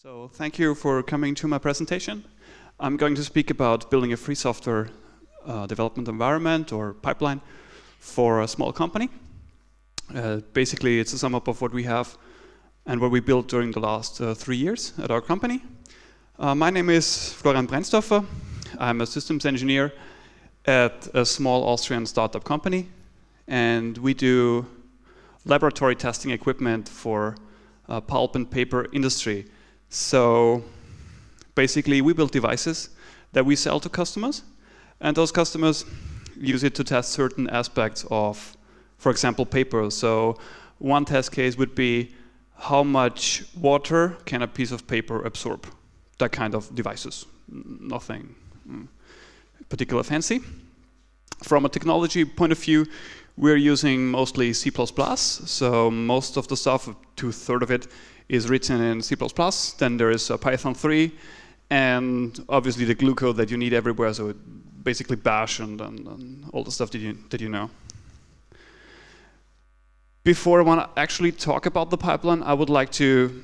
So thank you for coming to my presentation. I'm going to speak about building a free software development environment or pipeline for a small company. Basically, it's a sum up of what we have and what we built during the last 3 years at our company. My name is Preinstorfer. I'm a systems engineer at a small Austrian startup company, and we do laboratory testing equipment for pulp and paper industry. So basically, we build devices that we sell to customers, and those customers use it to test certain aspects of, for example, paper. So one test case would be how much water can a piece of paper absorb? That kind of devices, nothing particular fancy. From a technology point of view, we're using mostly C++, so most of the stuff, 2/3 of it, is written in C++. Then there is Python 3, and obviously the glue code that you need everywhere, so basically Bash and all the stuff that you know. Before I want to actually talk about the pipeline, I would like to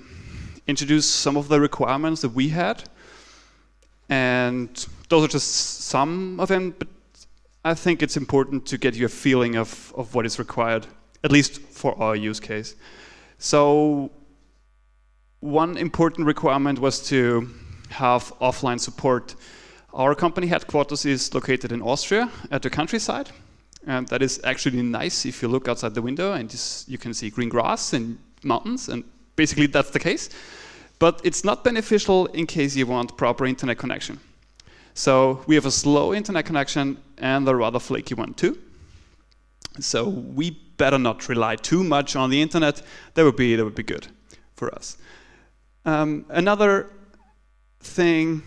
introduce some of the requirements that we had. And those are just some of them, but I think it's important to get you a feeling of what is required, at least for our use case. So one important requirement was to have offline support. Our company headquarters is located in Austria at the countryside, and that is actually nice if you look outside the window and you can see green grass and mountains, and basically that's the case. But it's not beneficial in case you want proper internet connection. So we have a slow internet connection and a rather flaky one too. So we better not rely too much on the internet. That would be good for us. Another thing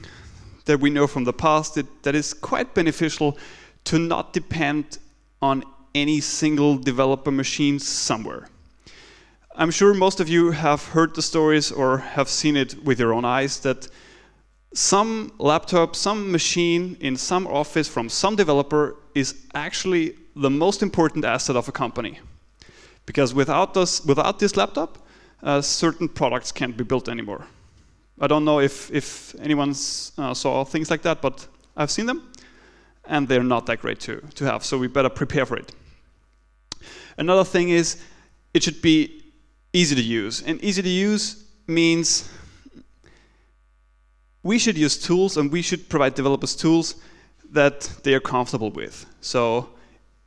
that we know from the past that is quite beneficial to not depend on any single developer machine somewhere. I'm sure most of you have heard the stories or have seen it with your own eyes that some laptop, some machine in some office from some developer is actually the most important asset of a company. Because without this laptop, certain products can't be built anymore. I don't know if anyone saw things like that, but I've seen them, and they're not that great to have, so we better prepare for it. Another thing is it should be easy to use, and easy to use means we should use tools and we should provide developers tools that they are comfortable with. So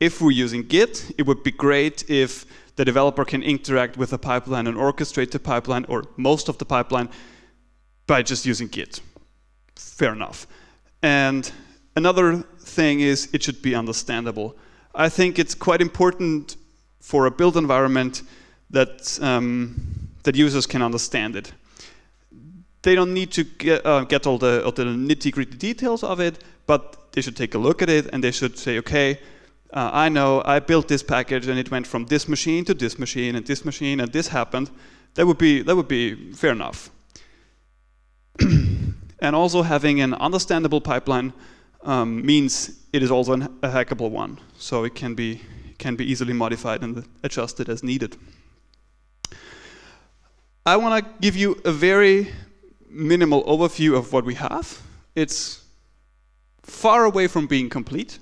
if we're using Git, it would be great if the developer can interact with the pipeline and orchestrate the pipeline or most of the pipeline by just using Git. Fair enough. And another thing is it should be understandable. I think it's quite important for a build environment that users can understand it. They don't need to get all the nitty-gritty details of it, but they should take a look at it and they should say, okay, I know I built this package and it went from this machine to this machine and this machine and this happened. That would be fair enough. And also having an understandable pipeline means it is also a hackable one, so it can be easily modified and adjusted as needed. I want to give you a very minimal overview of what we have. It's far away from being complete,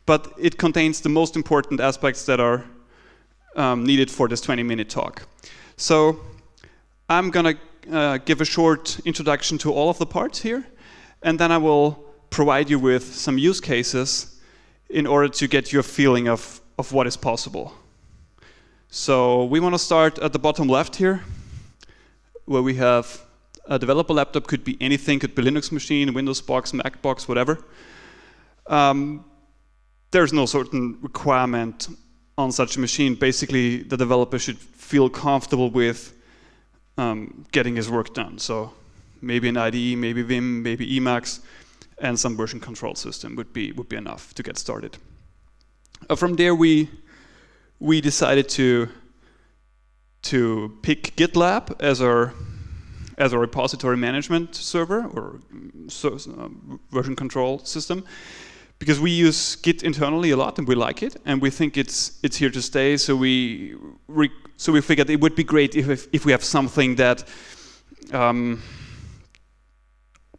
but it contains the most important aspects that are needed for this 20-minute talk. So I'm going to give a short introduction to all of the parts here, and then I will provide you with some use cases in order to get you a feeling of what is possible. So we want to start at the bottom left here, where we have a developer laptop. Could be anything, could be Linux machine, Windows box, Mac box, whatever. There's no certain requirement on such a machine. Basically, the developer should feel comfortable with getting his work done. So maybe an IDE, maybe Vim, maybe Emacs, and some version control system would be enough to get started. From there, we decided to pick GitLab as our repository management server or version control system, because we use Git internally a lot and we like it and we think it's here to stay. So we figured it would be great if we have something that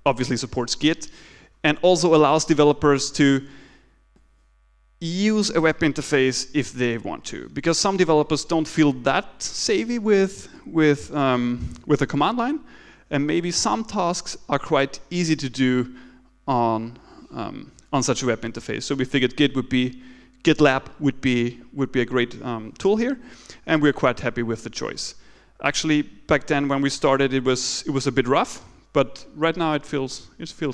obviously supports Git, and also allows developers to use a web interface if they want to, because some developers don't feel that savvy with a command line, and maybe some tasks are quite easy to do on such a web interface. So we figured GitLab would be a great tool here, and we're quite happy with the choice. Actually, back then when we started, it was a bit rough, but right now it feels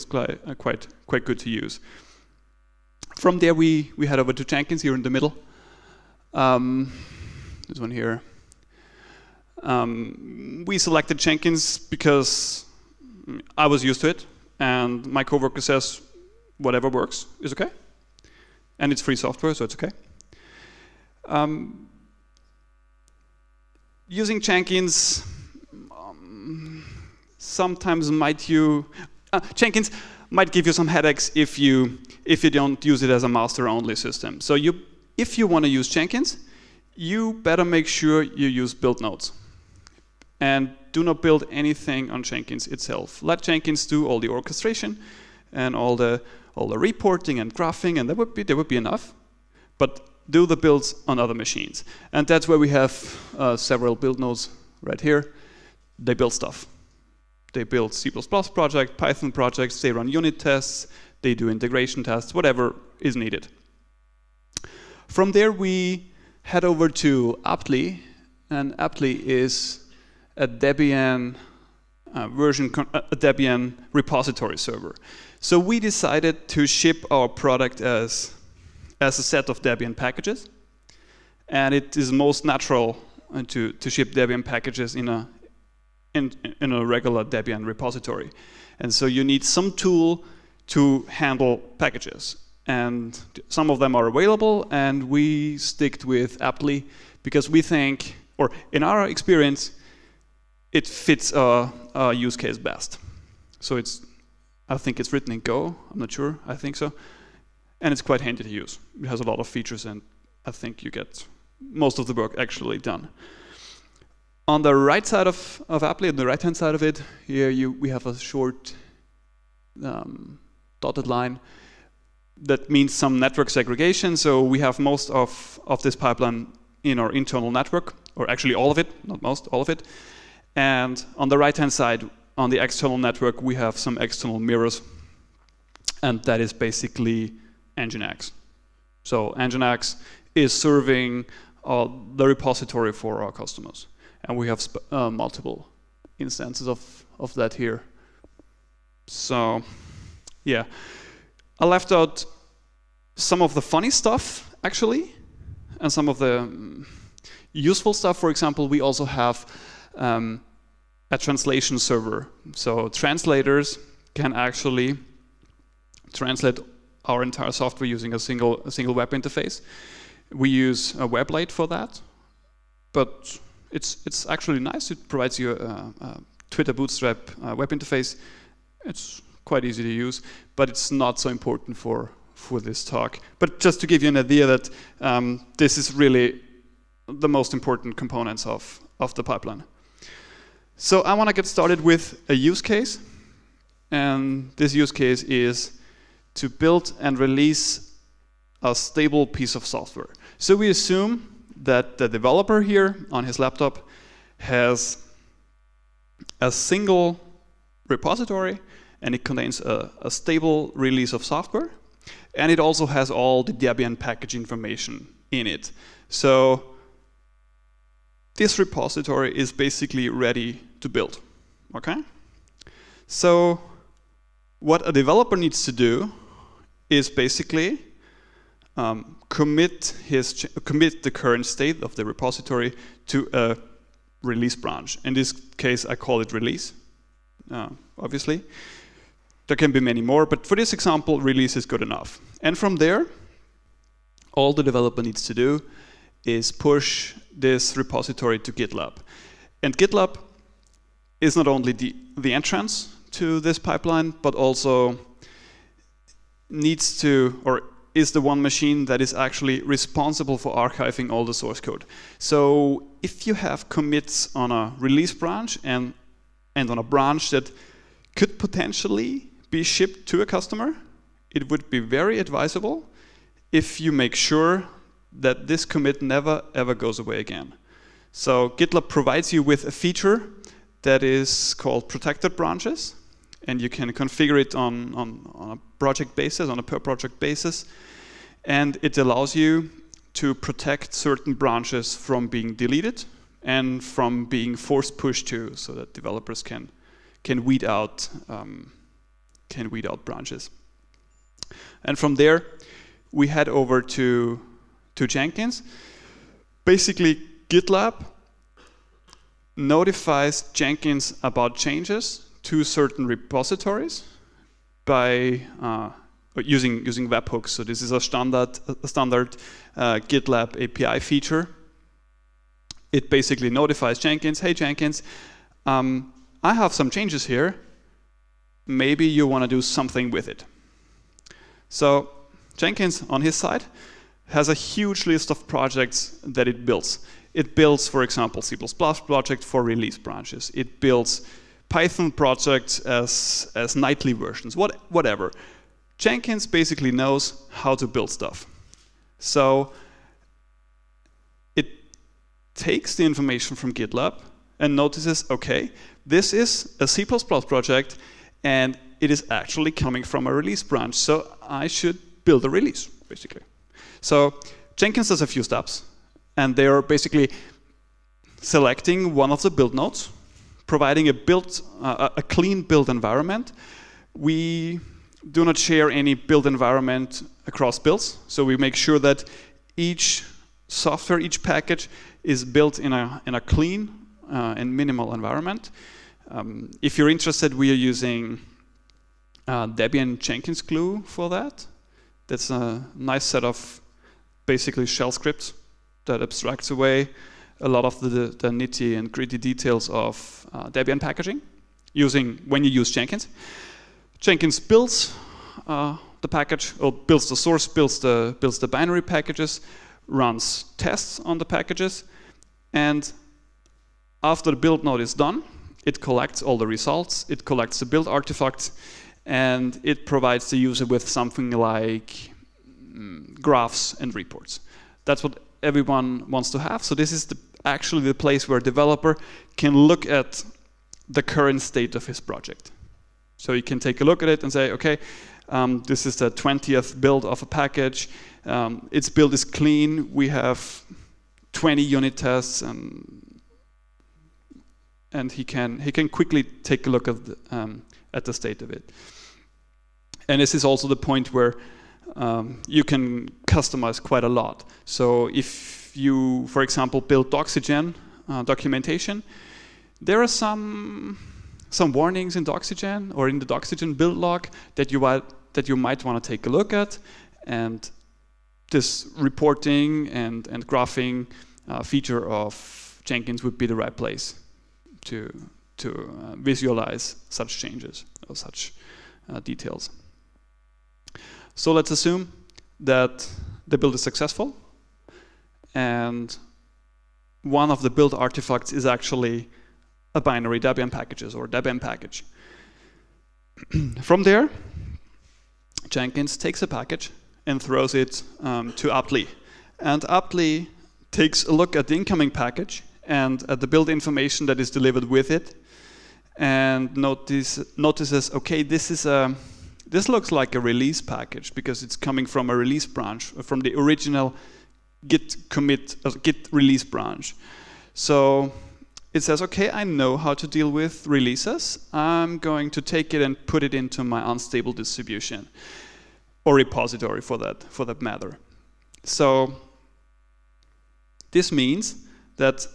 quite good to use. From there, we head over to Jenkins here in the middle. This one here. We selected Jenkins because I was used to it, and my coworker says whatever works is okay, and it's free software, so it's okay. Using Jenkins sometimes Jenkins might give you some headaches if you don't use it as a master-only system. So if you want to use Jenkins, you better make sure you use build nodes. And do not build anything on Jenkins itself. Let Jenkins do all the orchestration and all the reporting and graphing, and that would be enough. But do the builds on other machines. And that's where we have several build nodes right here. They build stuff. They build C++ projects, Python projects, they run unit tests, they do integration tests, whatever is needed. From there, we head over to Aptly, and Aptly is a Debian a Debian repository server. So we decided to ship our product as a set of Debian packages, and it is most natural to ship Debian packages in a regular Debian repository. And so you need some tool to handle packages. And some of them are available, and we sticked with Aptly because we think, or in our experience, it fits our use case best. So I think it's written in Go, I'm not sure, I think so. And it's quite handy to use. It has a lot of features, and I think you get most of the work actually done. On the right side of Aptly, on the right-hand side of it, here we have a short dotted line. That means some network segregation. So we have most of this pipeline in our internal network, or actually all of it, not most, all of it. And on the right-hand side, on the external network, we have some external mirrors. And that is basically Nginx. So Nginx is serving the repository for our customers. And we have multiple instances of that here. So, yeah. I left out some of the funny stuff, actually, and some of the useful stuff. For example, we also have a translation server. So translators can actually translate our entire software using a single web interface. We use a WebLite for that, but it's actually nice. It provides you a Twitter Bootstrap web interface. It's quite easy to use, but it's not so important for this talk. But just to give you an idea that this is really the most important components of the pipeline. So I want to get started with a use case. And this use case is to build and release a stable piece of software. So we assume that the developer here on his laptop has a single repository, and it contains a stable release of software, and it also has all the Debian package information in it. So this repository is basically ready to build. Okay? So what a developer needs to do is basically commit the current state of the repository to a release branch. In this case, I call it release, obviously. There can be many more, but for this example, release is good enough. And from there, all the developer needs to do is push this repository to GitLab. And GitLab is not only the entrance to this pipeline, but also needs to, or is the one machine that is actually responsible for archiving all the source code. So if you have commits on a release branch and on a branch that could potentially be shipped to a customer, it would be very advisable if you make sure that this commit never ever goes away again. So GitLab provides you with a feature that is called protected branches, and you can configure it on a project basis, on a per project basis, and it allows you to protect certain branches from being deleted and from being forced pushed to, so that developers can weed out branches. And from there, we head over to Jenkins. Basically, GitLab notifies Jenkins about changes to certain repositories by using webhooks. So this is a standard GitLab API feature. It basically notifies Jenkins, hey Jenkins, I have some changes here. Maybe you want to do something with it. So Jenkins, on his side, has a huge list of projects that it builds. It builds, for example, C++ project for release branches. It builds Python projects as nightly versions, whatever. Jenkins basically knows how to build stuff. So it takes the information from GitLab and notices, okay, this is a C++ project and it is actually coming from a release branch, so I should build a release, basically. So Jenkins does a few steps, and they are basically selecting one of the build nodes, providing a clean build environment. We do not share any build environment across builds, so we make sure that each software, each package is built in a clean and minimal environment. If you're interested, we are using Debian Jenkins glue for that. That's a nice set of basically shell scripts that abstracts away a lot of the nitty and gritty details of Debian packaging when you use Jenkins. Jenkins builds the package, or builds the source, builds the binary packages, runs tests on the packages, and after the build node is done, it collects all the results, it collects the build artifacts, and it provides the user with something like graphs and reports. That's what everyone wants to have. So this is actually the place where a developer can look at the current state of his project. So you can take a look at it and say, okay, this is the 20th build of a package. Its build is clean. We have 20 unit tests, and he can quickly take a look at the state of it. And this is also the point where you can customize quite a lot. So if you, for example, build Doxygen documentation, there are some warnings in Doxygen or in the Doxygen build log that you might want to take a look at, and this reporting and graphing feature of Jenkins would be the right place to visualize such changes or such details. So let's assume that the build is successful, and one of the build artifacts is actually a binary Debian packages or Debian package. From there, Jenkins takes a package and throws it to apt-li. And apt-li takes a look at the incoming package and at the build information that is delivered with it, and notices, okay, this looks like a release package because it's coming from a release branch, from the original Git commit, Git release branch. So it says, okay, I know how to deal with releases. I'm going to take it and put it into my unstable distribution, or repository for that matter. So this means that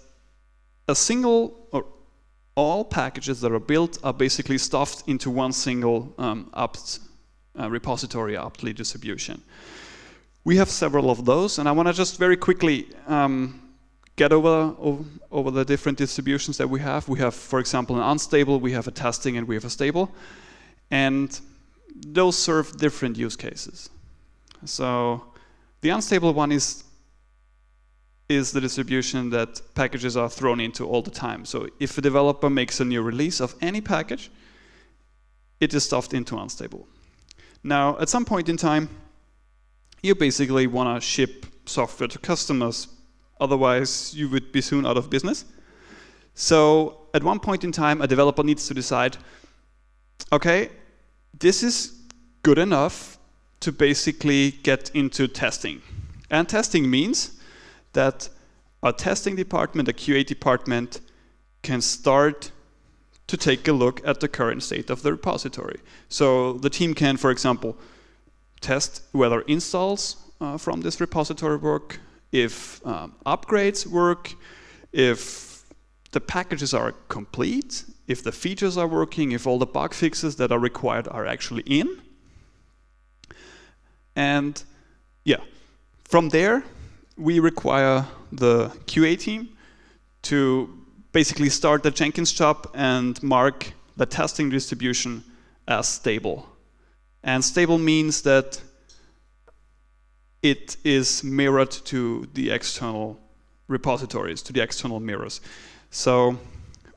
all packages that are built are basically stuffed into one single apt repository, apt-li distribution. We have several of those, and I want to just very quickly get over the different distributions that we have. We have, for example, an unstable, we have a testing, and we have a stable. And those serve different use cases. So the unstable one is the distribution that packages are thrown into all the time. So if a developer makes a new release of any package, it is stuffed into unstable. Now, at some point in time, you basically want to ship software to customers, otherwise you would be soon out of business. So at one point in time, a developer needs to decide, okay, this is good enough to basically get into testing. And testing means that a testing department, a QA department, can start to take a look at the current state of the repository. So the team can, for example, test whether installs from this repository work, if upgrades work, if the packages are complete, if the features are working, if all the bug fixes that are required are actually in. And yeah, from there, we require the QA team to basically start the Jenkins job and mark the testing distribution as stable. And stable means that it is mirrored to the external repositories, to the external mirrors. So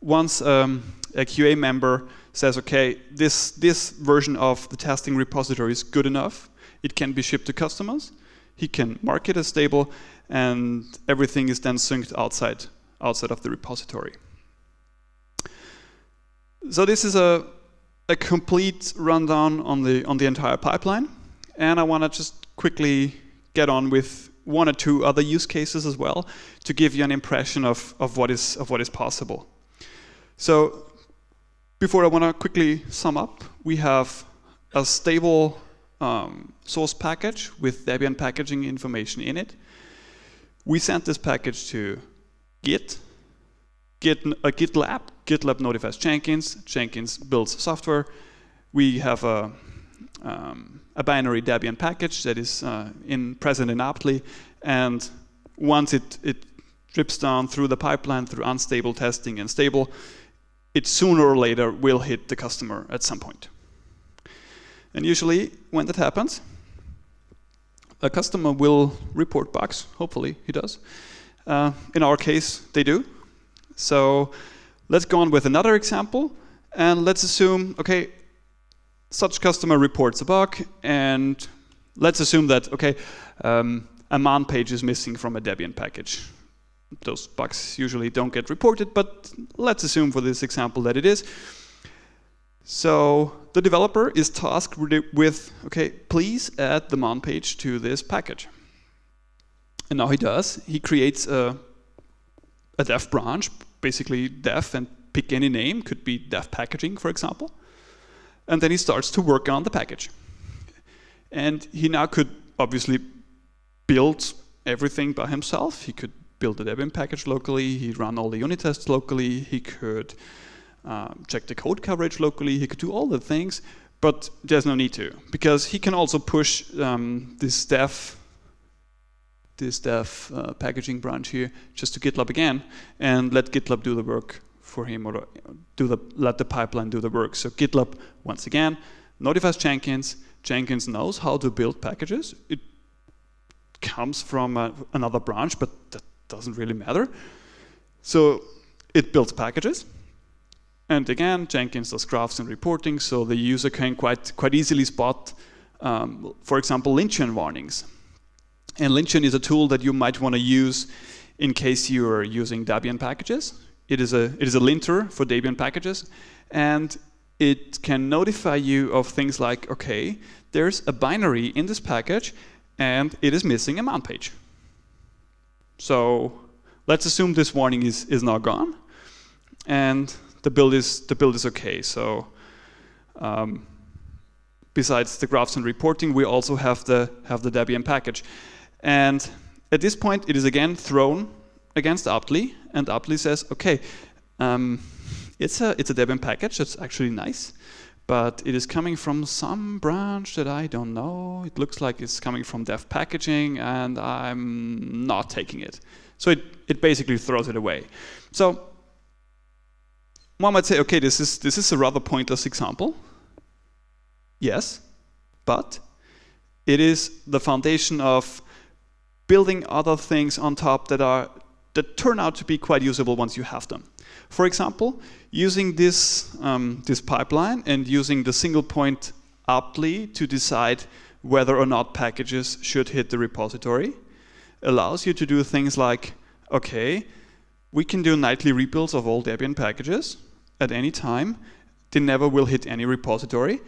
once a QA member says, okay, this version of the testing repository is good enough, it can be shipped to customers, he can mark it as stable, and everything is then synced outside of the repository. So this is a complete rundown on the entire pipeline, and I want to just quickly get on with one or two other use cases as well to give you an impression of what is possible. So before I want to quickly sum up, we have a stable source package with Debian packaging information in it. We send this package to GitLab. GitLab notifies Jenkins. Jenkins builds software. We have a binary Debian package that is present in apt-ly, and once it drips down through the pipeline through unstable testing and stable, it sooner or later will hit the customer at some point. And usually when that happens, a customer will report bugs. Hopefully he does. In our case, they do. So let's go on with another example, and let's assume, okay, such customer reports a bug, and let's assume that, okay, a man page is missing from a Debian package. Those bugs usually don't get reported, but let's assume for this example that it is. So the developer is tasked with, okay, please add the man page to this package. And now he does. He creates a dev branch, basically dev and pick any name, could be dev packaging, for example. And then he starts to work on the package. And he now could obviously build everything by himself. He could build the Debian package locally, he'd run all the unit tests locally, he could check the code coverage locally, he could do all the things, but there's no need to, because he can also push this dev packaging branch here just to GitLab again, and let GitLab do the work for him, or let the pipeline do the work. So GitLab, once again, notifies Jenkins. Jenkins knows how to build packages. It comes from another branch, but that doesn't really matter. So it builds packages. And again, Jenkins does graphs and reporting, so the user can quite easily spot, for example, Lynchian warnings. And Lynchian is a tool that you might want to use in case you are using Debian packages. It is a linter for Debian packages, and it can notify you of things like, okay, there's a binary in this package, and it is missing a man page. So let's assume this warning is now gone, and the build is okay. So besides the graphs and reporting, we also have the Debian package, and at this point it is again thrown against apt-ly, and apt-ly says, okay, it's a Debian package that's actually nice, but it is coming from some branch that I don't know. It looks like it's coming from dev packaging, and I'm not taking it. So it basically throws it away. So one might say, okay, this is a rather pointless example. Yes, but it is the foundation of building other things on top that turn out to be quite usable once you have them. For example, using this, this pipeline and using the single point aptly to decide whether or not packages should hit the repository allows you to do things like, okay, we can do nightly rebuilds of all Debian packages at any time. They never will hit any repository,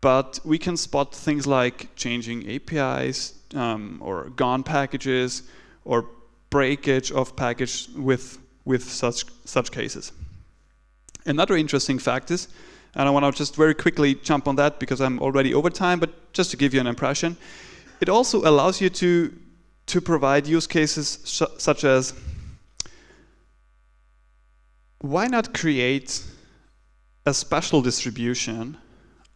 but we can spot things like changing APIs or gone packages or breakage of package with such cases. Another interesting fact is, and I want to just very quickly jump on that because I'm already over time, but just to give you an impression, it also allows you to provide use cases such as, why not create a special distribution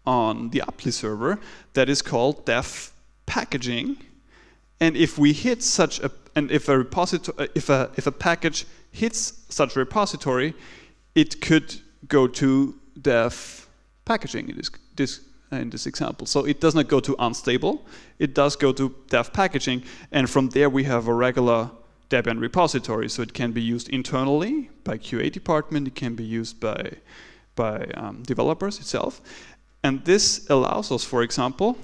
on the Apply server that is called dev packaging, and if we hit such a, and if a repository, if a package hits such a repository, it could go to dev packaging in this example. So it does not go to unstable, it does go to dev packaging, and from there we have a regular Debian repository. So it can be used internally by QA department, it can be used by developers itself. And this allows us, for example,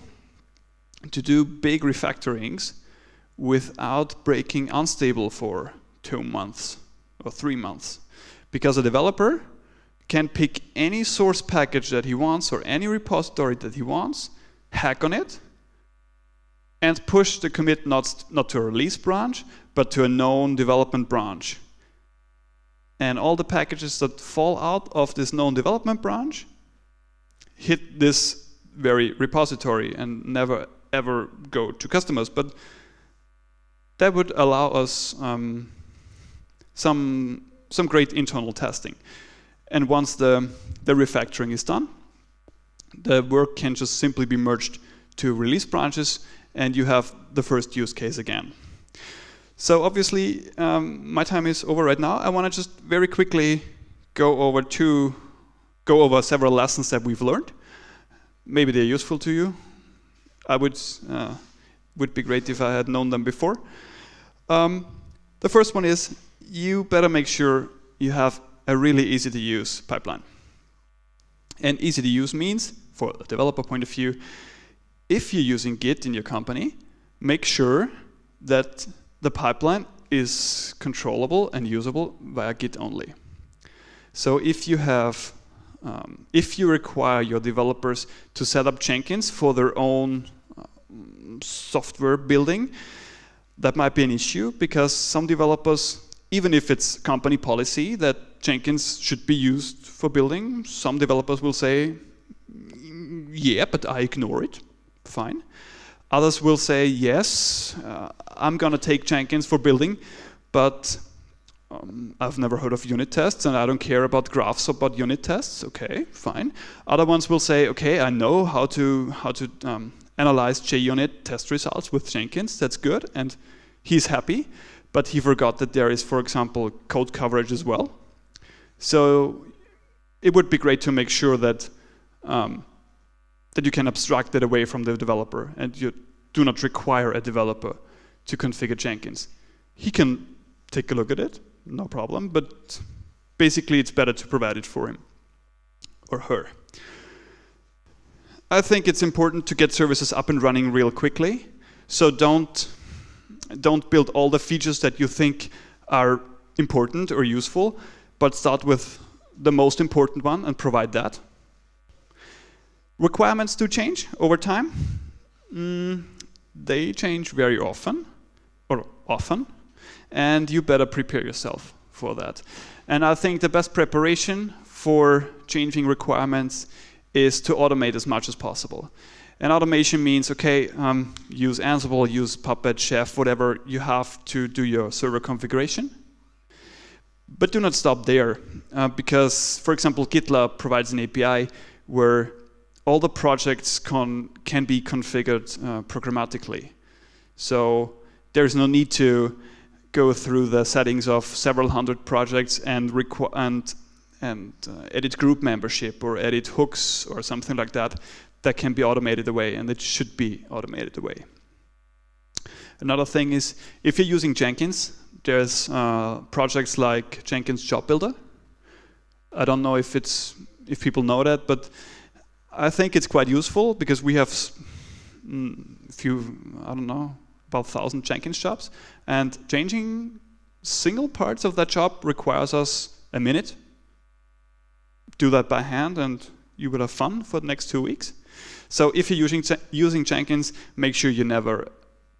to do big refactorings without breaking unstable for 2 months or 3 months. Because a developer can pick any source package that he wants or any repository that he wants, hack on it, and push the commit not to a release branch, but to a known development branch. And all the packages that fall out of this known development branch hit this very repository and never ever go to customers. But that would allow us some great internal testing. And once the refactoring is done, the work can just simply be merged to release branches, and you have the first use case again. So obviously, my time is over right now. I want to just very quickly go over several lessons that we've learned. Maybe they're useful to you. I would be great if I had known them before. The first one is, you better make sure you have a really easy to use pipeline. And easy to use means, for a developer point of view, if you're using Git in your company, make sure that the pipeline is controllable and usable via Git only. So if you have, if you require your developers to set up Jenkins for their own software building, that might be an issue because some developers, even if it's company policy that Jenkins should be used for building, some developers will say, yeah, but I ignore it, fine. Others will say, yes, I'm going to take Jenkins for building, but I've never heard of unit tests and I don't care about graphs about unit tests. Okay, fine. Other ones will say, okay, I know how to analyze JUnit test results with Jenkins. That's good, and he's happy, but he forgot that there is, for example, code coverage as well. So it would be great to make sure that that you can abstract it away from the developer, and you do not require a developer to configure Jenkins. He can take a look at it, no problem, but basically it's better to provide it for him or her. I think it's important to get services up and running real quickly, so don't build all the features that you think are important or useful, but start with the most important one and provide that. Requirements do change over time. They change very often, and you better prepare yourself for that. And I think the best preparation for changing requirements is to automate as much as possible. And automation means, okay, use Ansible, use Puppet, Chef, whatever you have to do your server configuration. But do not stop there, because, for example, GitLab provides an API where all the projects can be configured programmatically. So there's no need to go through the settings of several hundred projects and edit group membership or edit hooks or something like that. That can be automated away, and it should be automated away. Another thing is, if you're using Jenkins, there's projects like Jenkins Job Builder, I don't know if people know that, but I think it's quite useful because we have I don't know, about 1,000 Jenkins jobs, and changing single parts of that job requires us a minute. Do that by hand and you will have fun for the next 2 weeks. So if you're using Jenkins, make sure you never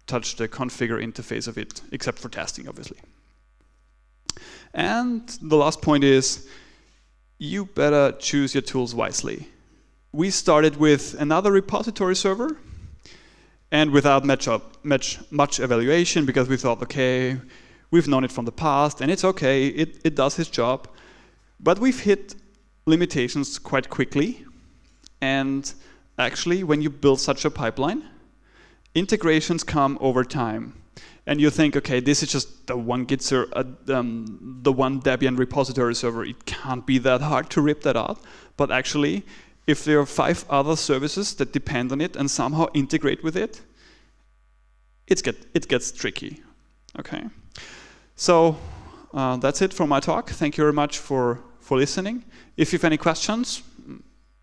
touch the configure interface of it, except for testing, obviously. And the last point is, you better choose your tools wisely. We started with another repository server, and without much evaluation, because we thought, okay, we've known it from the past, and it's okay, it does its job. But we've hit limitations quite quickly, and actually, when you build such a pipeline, integrations come over time. And you think, okay, this is just the one Git server, the one Debian repository server. It can't be that hard to rip that out. But actually, if there are 5 other services that depend on it and somehow integrate with it, it gets tricky. Okay. So that's it for my talk. Thank you very much for listening. If you have any questions,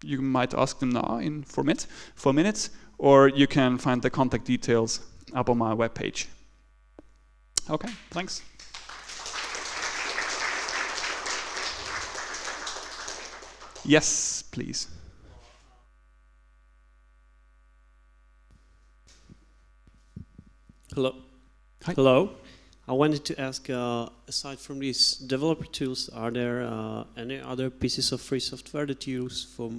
you might ask them now in 4 minutes, or you can find the contact details up on my webpage. Okay, thanks. Yes, please. Hello. Hi. Hello. I wanted to ask, aside from these developer tools, are there any other pieces of free software that you use for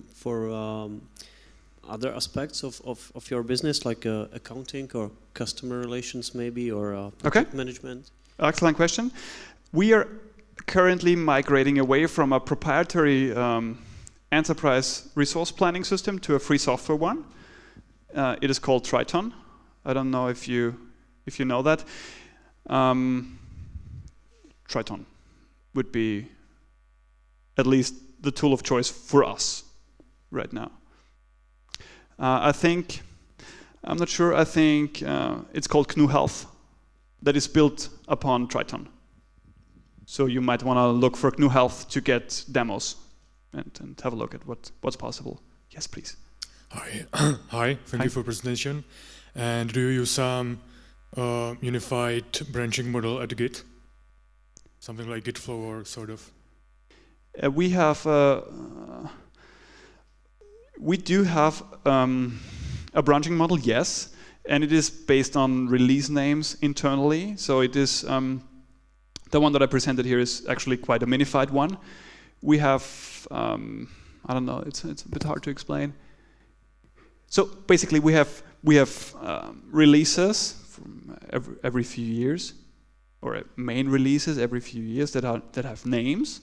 other aspects of your business, like accounting or customer relations maybe, or project management? Excellent question. We are currently migrating away from a proprietary enterprise resource planning system to a free software one. It is called Triton. I don't know if you know that. Triton would be at least the tool of choice for us right now. I'm not sure, I think it's called GNU Health, that is built upon Triton. So you might want to look for GNU Health to get demos and have a look at what's possible. Yes, please. Hi. Hi, thank you for presentation. And do you use some unified branching model at Git? Something like Git flow or sort of? We do have a branching model, yes, and it is based on release names internally. So it is the one that I presented here is actually quite a minified one. We have I don't know, it's a bit hard to explain. So basically, we have releases from every few years, or main releases every few years that have names,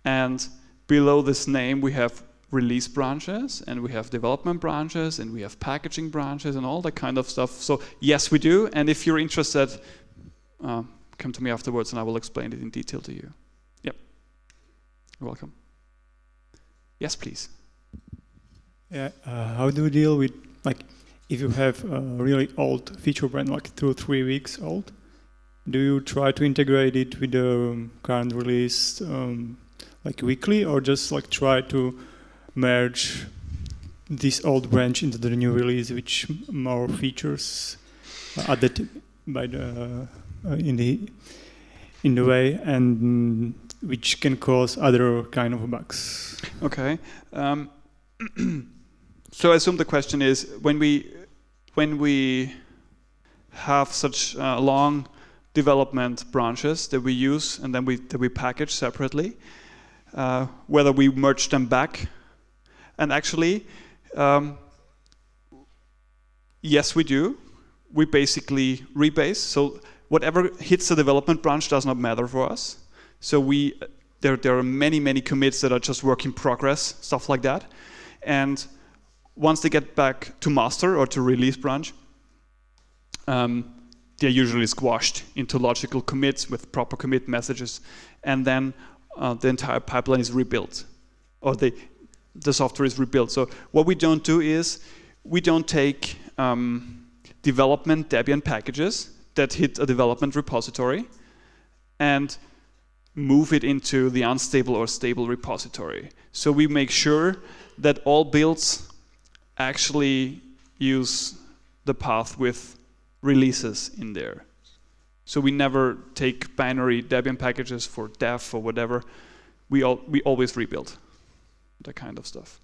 and below this name we have release branches, and we have development branches, and we have packaging branches, and all that kind of stuff. So yes, we do. And if you're interested, come to me afterwards, and I will explain it in detail to you. Yep. You're welcome. Yes, please. Yeah. How do you deal with, like, if you have a really old feature brand, like 2 or 3 weeks old? Do you try to integrate it with the current release, like weekly, or just like try to merge this old branch into the new release, which more features added by the in the way, and which can cause other kind of bugs? Okay. So I assume the question is, when we have such long development branches that we use and then that we package separately, whether we merge them back. And actually, yes, we do. We basically rebase. So whatever hits the development branch does not matter for us. So there are many commits that are just work in progress, stuff like that. And once they get back to master or to release branch, they're usually squashed into logical commits with proper commit messages, and then the entire pipeline is rebuilt, or the software is rebuilt. So what we don't do is we don't take development Debian packages that hit a development repository and move it into the unstable or stable repository. So we make sure that all builds actually use the path with releases in there. So we never take binary Debian packages for dev or whatever. We always rebuild that kind of stuff.